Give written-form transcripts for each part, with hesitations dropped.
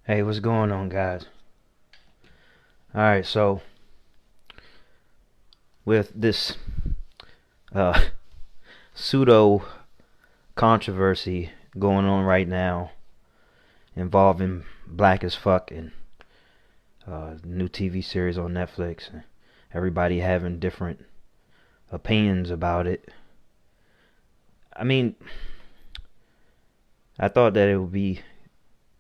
Hey, what's going on, guys? All right, so with this uh, pseudo controversy going on right now involving Black as Fuck and new TV series on Netflix, and everybody having different opinions about it. I mean, I thought that it would be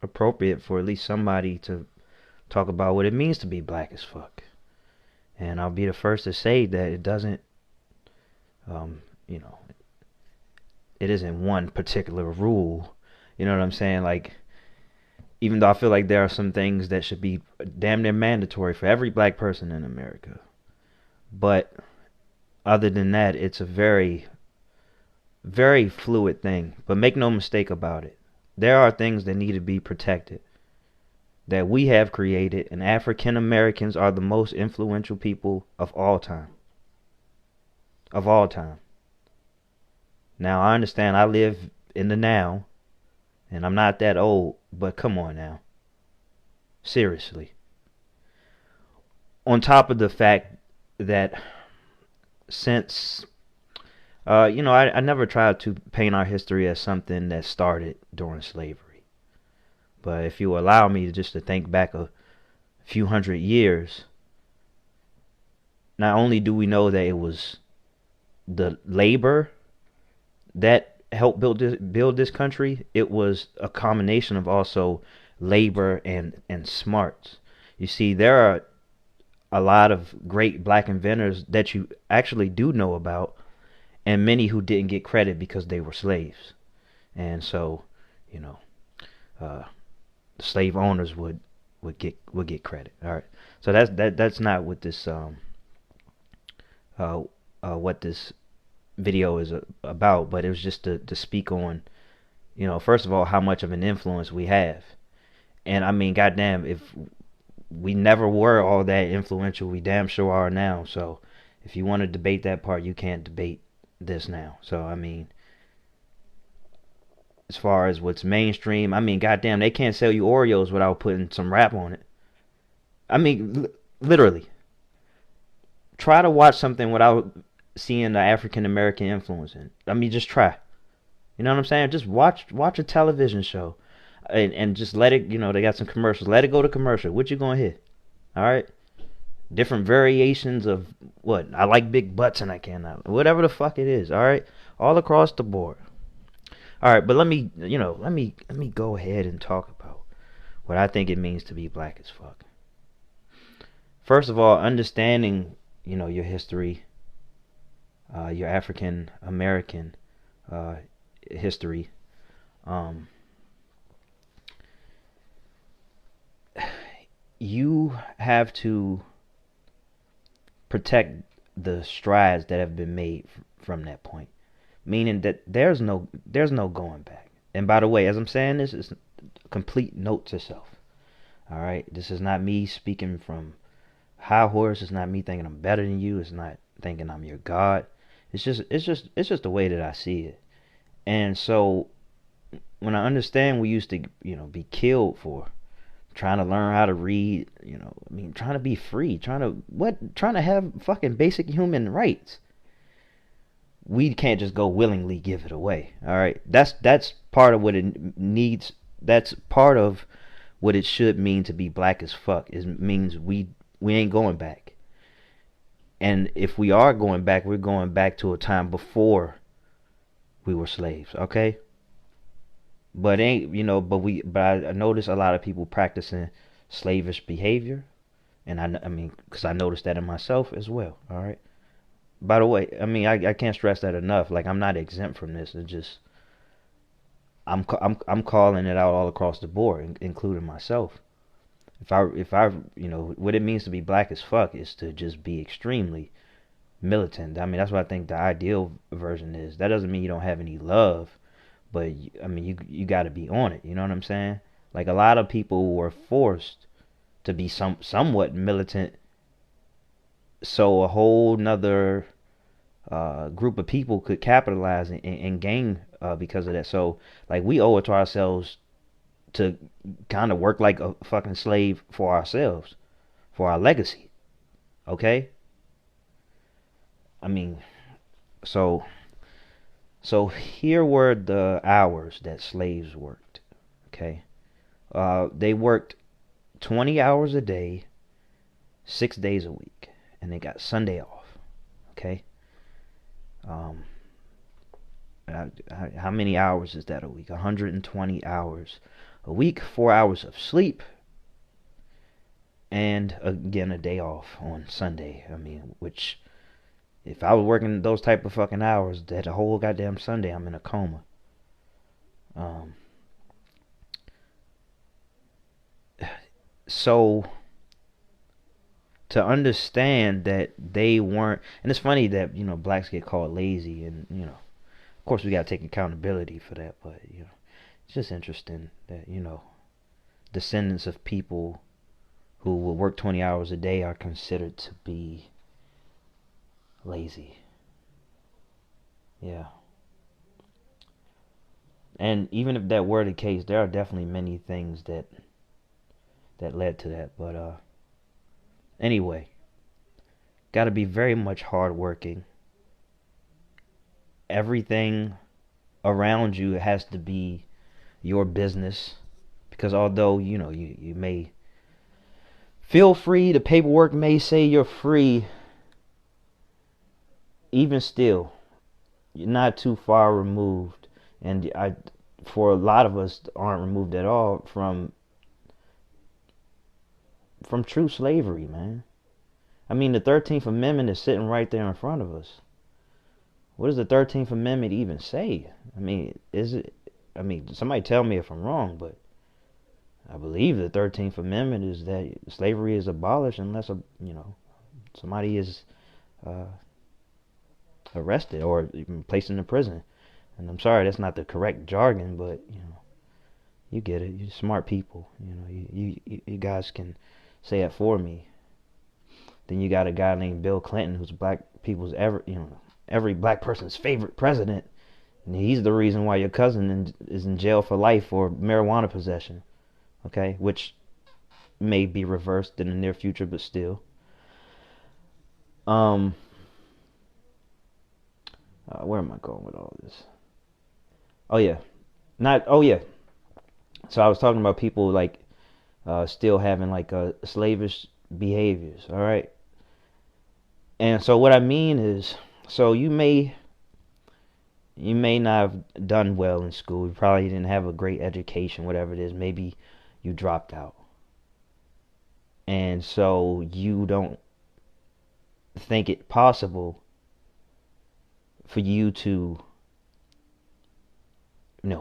appropriate for at least somebody to talk about what it means to be black as fuck. And I'll be the first to say that it doesn't, um, you know, it isn't one particular rule. You know what I'm saying? Like, even though I feel like there are some things that should be damn near mandatory for every black person in America. But other than that, it's a very, very fluid thing. But make no mistake about it. There are things that need to be protected that we have created, and African Americans are the most influential people of all time. Of all time. Now, I understand I live in the now, and I'm not that old, but come on now. Seriously. On top of the fact that since I never tried to paint our history as something that started during slavery. But if you allow me to think back a few hundred years, not only do we know that it was the labor that helped build this country, it was a combination of also labor and smarts. You see, there are a lot of great black inventors that you actually do know about, and many who didn't get credit because they were slaves. And so, you know, uh, the slave owners would get credit. All right. So that's not uh, what this video is about, but it was just to speak on, first of all, how much of an influence we have. And I mean, goddamn, if we never were all that influential, we damn sure are now. So if you want to debate that part, you can't debate this now. So I mean, as far as what's mainstream, I mean, goddamn, they can't sell you Oreos without putting some rap on it. I mean, literally, try to watch something without seeing the African American influence in it. I mean, just try. You know what I'm saying? Just watch a television show, and just let it. They got some commercials. Let it go to commercial. What you gonna hit? All right. Different variations of what I like big butts and I cannot. Whatever the fuck it is. All right. All across the board. All right. But let me go ahead and talk about what I think it means to be black as fuck. First of all, understanding your history, your African American uh, history. Um, you have to protect the strides that have been made from that point, meaning that there's no going back. And by the way, as I'm saying this, it's a complete note to self. All right, this is not me speaking from high horse. It's not me thinking I'm better than you. It's not thinking I'm your god. It's just the way that I see it. And so when I understand we used to be killed for trying to learn how to read, I mean, trying to be free, trying to have fucking basic human rights. We can't just go willingly give it away. All right, that's part of what it needs. That's part of what it should mean to be black as fuck. It means we ain't going back. And if we are going back, we're going back to a time before we were slaves. Okay, but ain't but I notice a lot of people practicing slavish behavior, and I mean, because I noticed that in myself as well. All right. By the way, I mean I can't stress that enough. Like, I'm not exempt from this. It's just I'm calling it out all across the board, including myself. If I what it means to be black as fuck is to just be extremely militant. I mean, that's what I think the ideal version is. That doesn't mean you don't have any love, but I mean, you got to be on it. You know what I'm saying? Like, a lot of people were forced to be somewhat militant, so a whole nother group of people could capitalize and gain because of that. So, like, we owe it to ourselves to kind of work like a fucking slave for ourselves, for our legacy. Okay? I mean, so so here were the hours that slaves worked. Okay? They worked 20 hours a day, 6 days a week, and they got Sunday off. Okay? Um, how many hours is that a week? 120 hours a week, 4 hours of sleep, and again a day off on Sunday. I mean, which if I was working those type of fucking hours, that whole goddamn Sunday I'm in a coma. Um, so to understand that they weren't, and it's funny that blacks get called lazy, and of course we gotta take accountability for that, but it's just interesting that descendants of people who will work 20 hours a day are considered to be lazy. Yeah. And even if that were the case, there are definitely many things that led to that. But anyway, got to be very much hardworking. Everything around you has to be your business, because although you may feel free, the paperwork may say you're free, even still you're not too far removed, and for a lot of us aren't removed at all from true slavery, man. I mean, the 13th Amendment is sitting right there in front of us. What does the 13th Amendment even say? I mean, somebody tell me if I'm wrong, but I believe the 13th Amendment is that slavery is abolished unless somebody is uh, arrested or even placed into prison. And I'm sorry, that's not the correct jargon, but you get it. You're smart people. You guys can say it for me. Then you got a guy named Bill Clinton, who's black people's every black person's favorite president, and he's the reason why your cousin is in jail for life for marijuana possession. Okay, which may be reversed in the near future, but still. Where am I going with all this? Oh yeah, not. Oh yeah. So I was talking about people like still having like slavish behaviors. All right. And so what I mean is, so you may not have done well in school. You probably didn't have a great education, whatever it is. Maybe you dropped out. And so you don't think it possible for you to,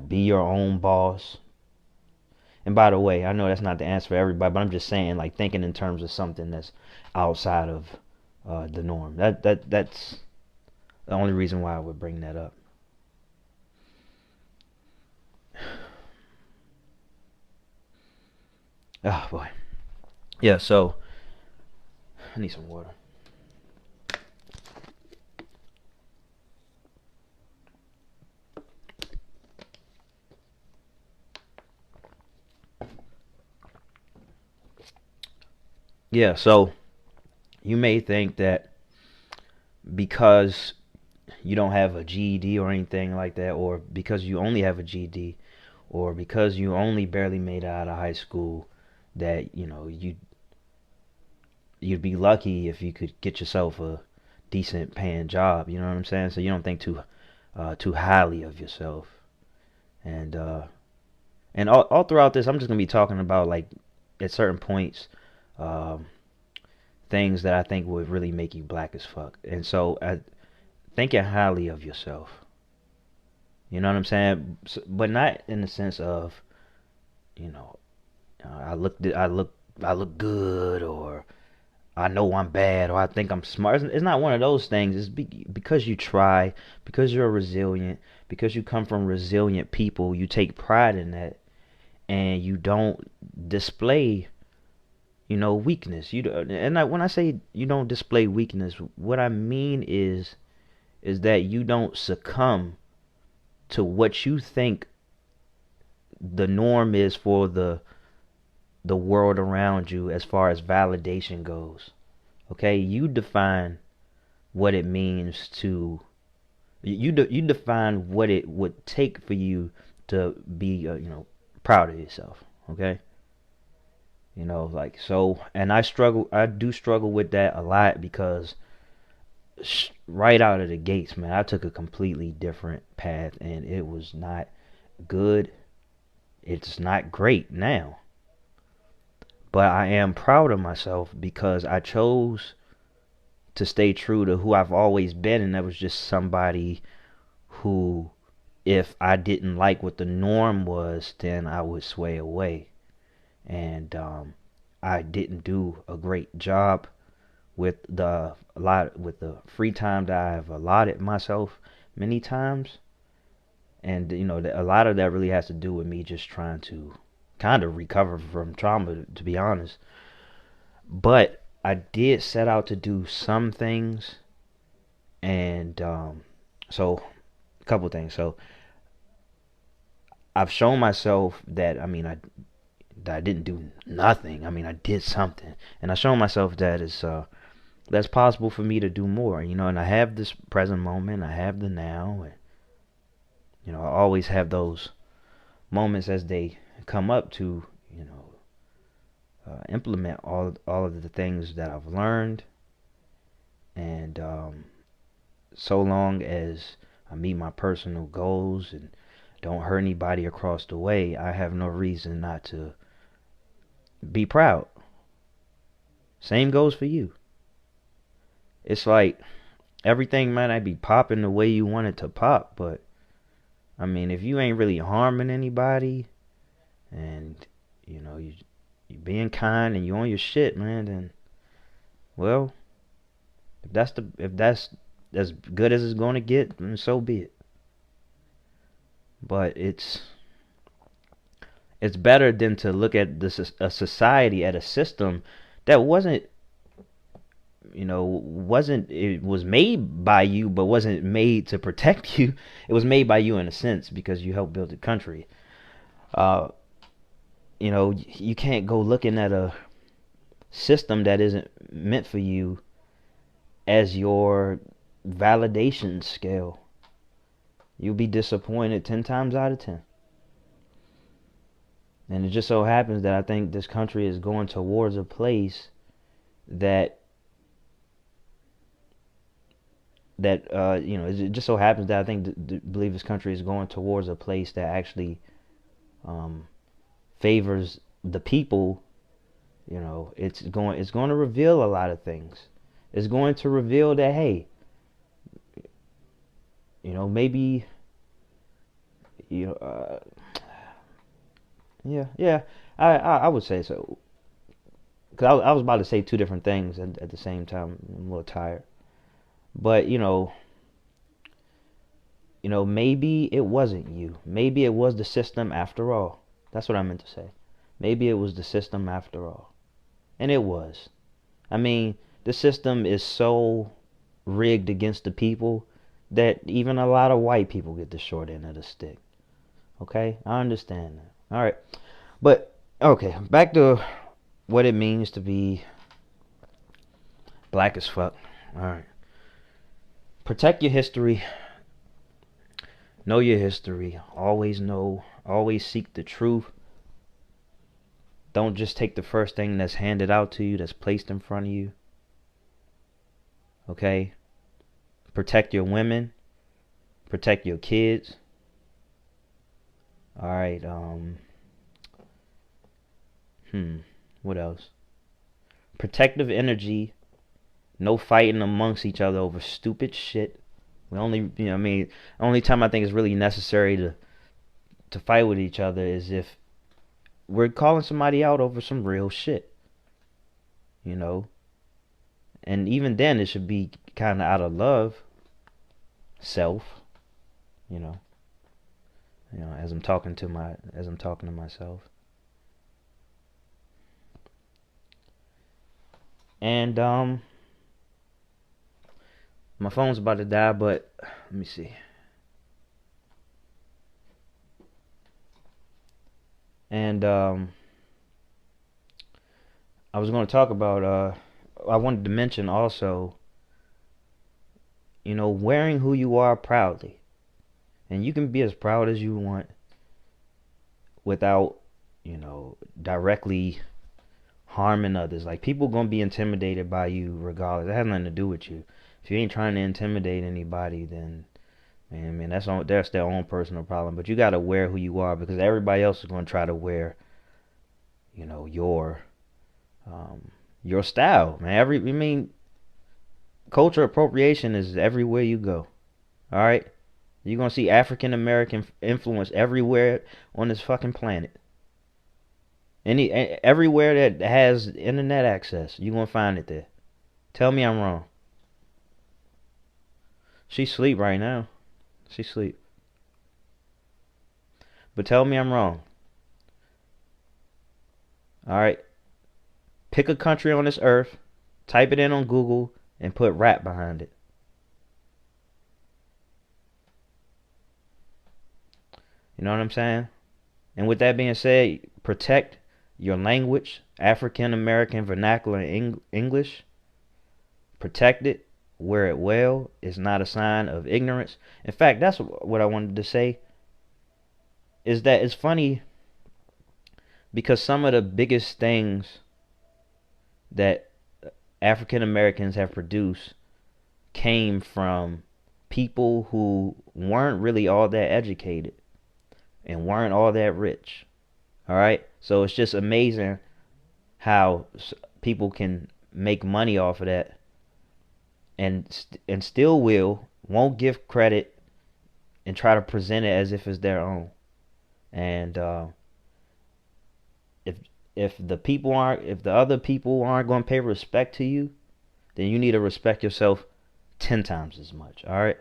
be your own boss. And by the way, I know that's not the answer for everybody, but I'm just saying, like, thinking in terms of something that's outside of the norm. That's the only reason why I would bring that up. Oh boy. Yeah, so I need some water. Yeah, so you may think that because you don't have a GED or anything like that, or because you only have a GED, or because you only barely made it out of high school, that you'd be lucky if you could get yourself a decent paying job. You know what I'm saying? So you don't think too highly of yourself. And all throughout this, I'm just gonna be talking about, like, at certain points, um, things that I think would really make you black as fuck. And so thinking highly of yourself. You know what I'm saying? But not in the sense of, you know, I look good, or I know I'm bad, or I think I'm smart. It's not one of those things. It's because you try, because you're resilient, because you come from resilient people. You take pride in that, and you don't display, weakness. When I say you don't display weakness, what I mean is that you don't succumb to what you think the norm is for the world around you as far as validation goes. Okay, you define what it means to you define what it would take for you to be proud of yourself. Okay, like so, and I do struggle with that a lot because right out of the gates, man, I took a completely different path and it was not good. It's not great now, but I am proud of myself because I chose to stay true to who I've always been, and that was just somebody who, if I didn't like what the norm was, then I would sway away. And I didn't do a great job with the free time that I have allotted myself many times, and a lot of that really has to do with me just trying to kind of recover from trauma, to be honest. But I did set out to do some things, and so a couple things. So I've shown myself that that I didn't do nothing. I did something, and I shown myself that it's that's possible for me to do more. And I have this present moment, I have the now, and I always have those moments as they come up to implement all of the things that I've learned, and so long as I meet my personal goals and don't hurt anybody across the way, I have no reason not to be proud. Same goes for you. It's like everything might not be popping the way you want it to pop, but if you ain't really harming anybody and you being kind and you on your shit, man, then well, if that's as good as it's going to get, then so be it. But it's better than to look at a society, at a system that wasn't it was made by you but wasn't made to protect you. It was made by you in a sense because you helped build the country. uh you can't go looking at a system that isn't meant for you as your validation scale. You'll be disappointed 10 times out of 10. And it just so happens that I think this country is going towards a place that it just so happens that I believe this country is going towards a place that actually favors the people. It's going to reveal a lot of things. It's going to reveal that, hey, maybe yeah, I would say so. Because I was about to say two different things at the same time. I'm a little tired. But maybe it wasn't you. Maybe it was the system after all. That's what I meant to say. Maybe it was the system after all. And it was. The system is so rigged against the people that even a lot of white people get the short end of the stick. Okay? I understand that. Alright. But, okay, back to what it means to be black as fuck. Alright. Protect your history. Know your history. Always seek the truth. Don't just take the first thing that's handed out to you, that's placed in front of you. Okay? Protect your women. Protect your kids. Alright, what else? Protective energy. No fighting amongst each other over stupid shit. We only, only time I think it's really necessary to fight with each other is if we're calling somebody out over some real shit. And even then it should be kind of out of love, self, as I'm talking to myself. And my phone's about to die, but let me see. And I was going to talk about. I wanted to mention also, wearing who you are proudly, and you can be as proud as you want without, directly harming others. Like, people gonna be intimidated by you regardless. It has nothing to do with you. If you ain't trying to intimidate anybody, then man, that's their own personal problem. But you gotta wear who you are because everybody else is gonna try to wear, you know, um, your style, man. Culture appropriation is everywhere you go. All right, you're gonna see African American influence everywhere on this fucking planet. Everywhere that has internet access, you're gonna find it there. Tell me I'm wrong. She sleep right now. She sleep. But tell me I'm wrong. All right. Pick a country on this earth, type it in on Google, and put rap behind it. You know what I'm saying? And with that being said, protect your language, African American vernacular English. Protect it. Wear it well. It's not a sign of ignorance. In fact, that's what I wanted to say. Is that it's funny because some of the biggest things that African Americans have produced came from people who weren't really all that educated and weren't all that rich. All right? So it's just amazing how people can make money off of that and still won't give credit and try to present it as if it's their own. And if if the other people aren't going to pay respect to you, then you need to respect yourself 10 times as much. All right?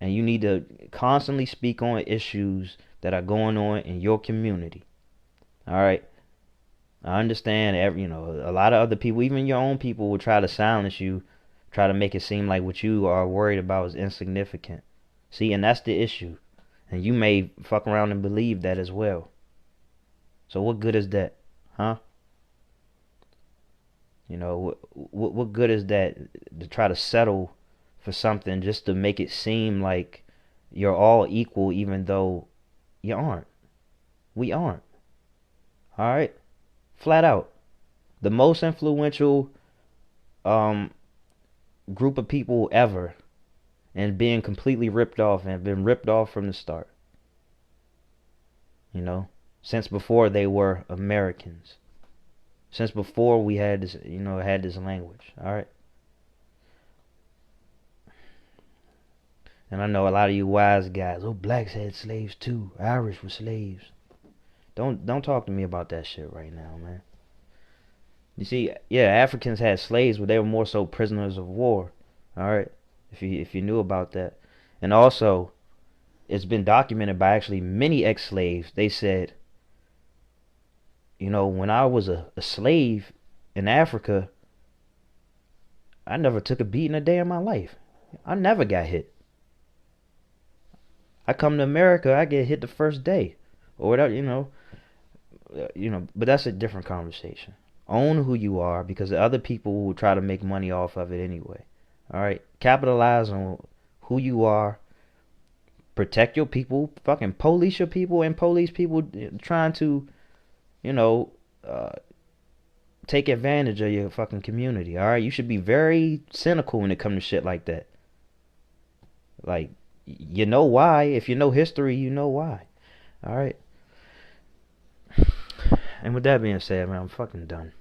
And you need to constantly speak on issues that are going on in your community. All right? I understand a lot of other people, even your own people, will try to silence you, try to make it seem like what you are worried about is insignificant. See, and that's the issue. And you may fuck around and believe that as well. So what good is that? Huh? What good is that to try to settle for something just to make it seem like you're all equal even though you aren't. We aren't. All right? Flat out. The most influential um group of people ever and being completely ripped off and been ripped off from the start. Since before they were Americans. Since before we had this language. All right? And I know a lot of you wise guys, blacks had slaves too. Irish were slaves. Don't talk to me about that shit right now, man. You see, yeah, Africans had slaves, but they were more so prisoners of war. All right, if you knew about that, and also, it's been documented by actually many ex-slaves. They said, when I was a slave in Africa, I never took a beating a day in my life. I never got hit. I come to America, I get hit the first day, or whatever. But that's a different conversation. Own who you are because the other people will try to make money off of it anyway. All right, capitalize on who you are. Protect your people. Fucking police your people and police people trying to, you know, uh, take advantage of your fucking community. All right, you should be very cynical when it comes to shit like that. Like, you know why? If you know history, you know why. All right. And with that being said, man, I'm fucking done.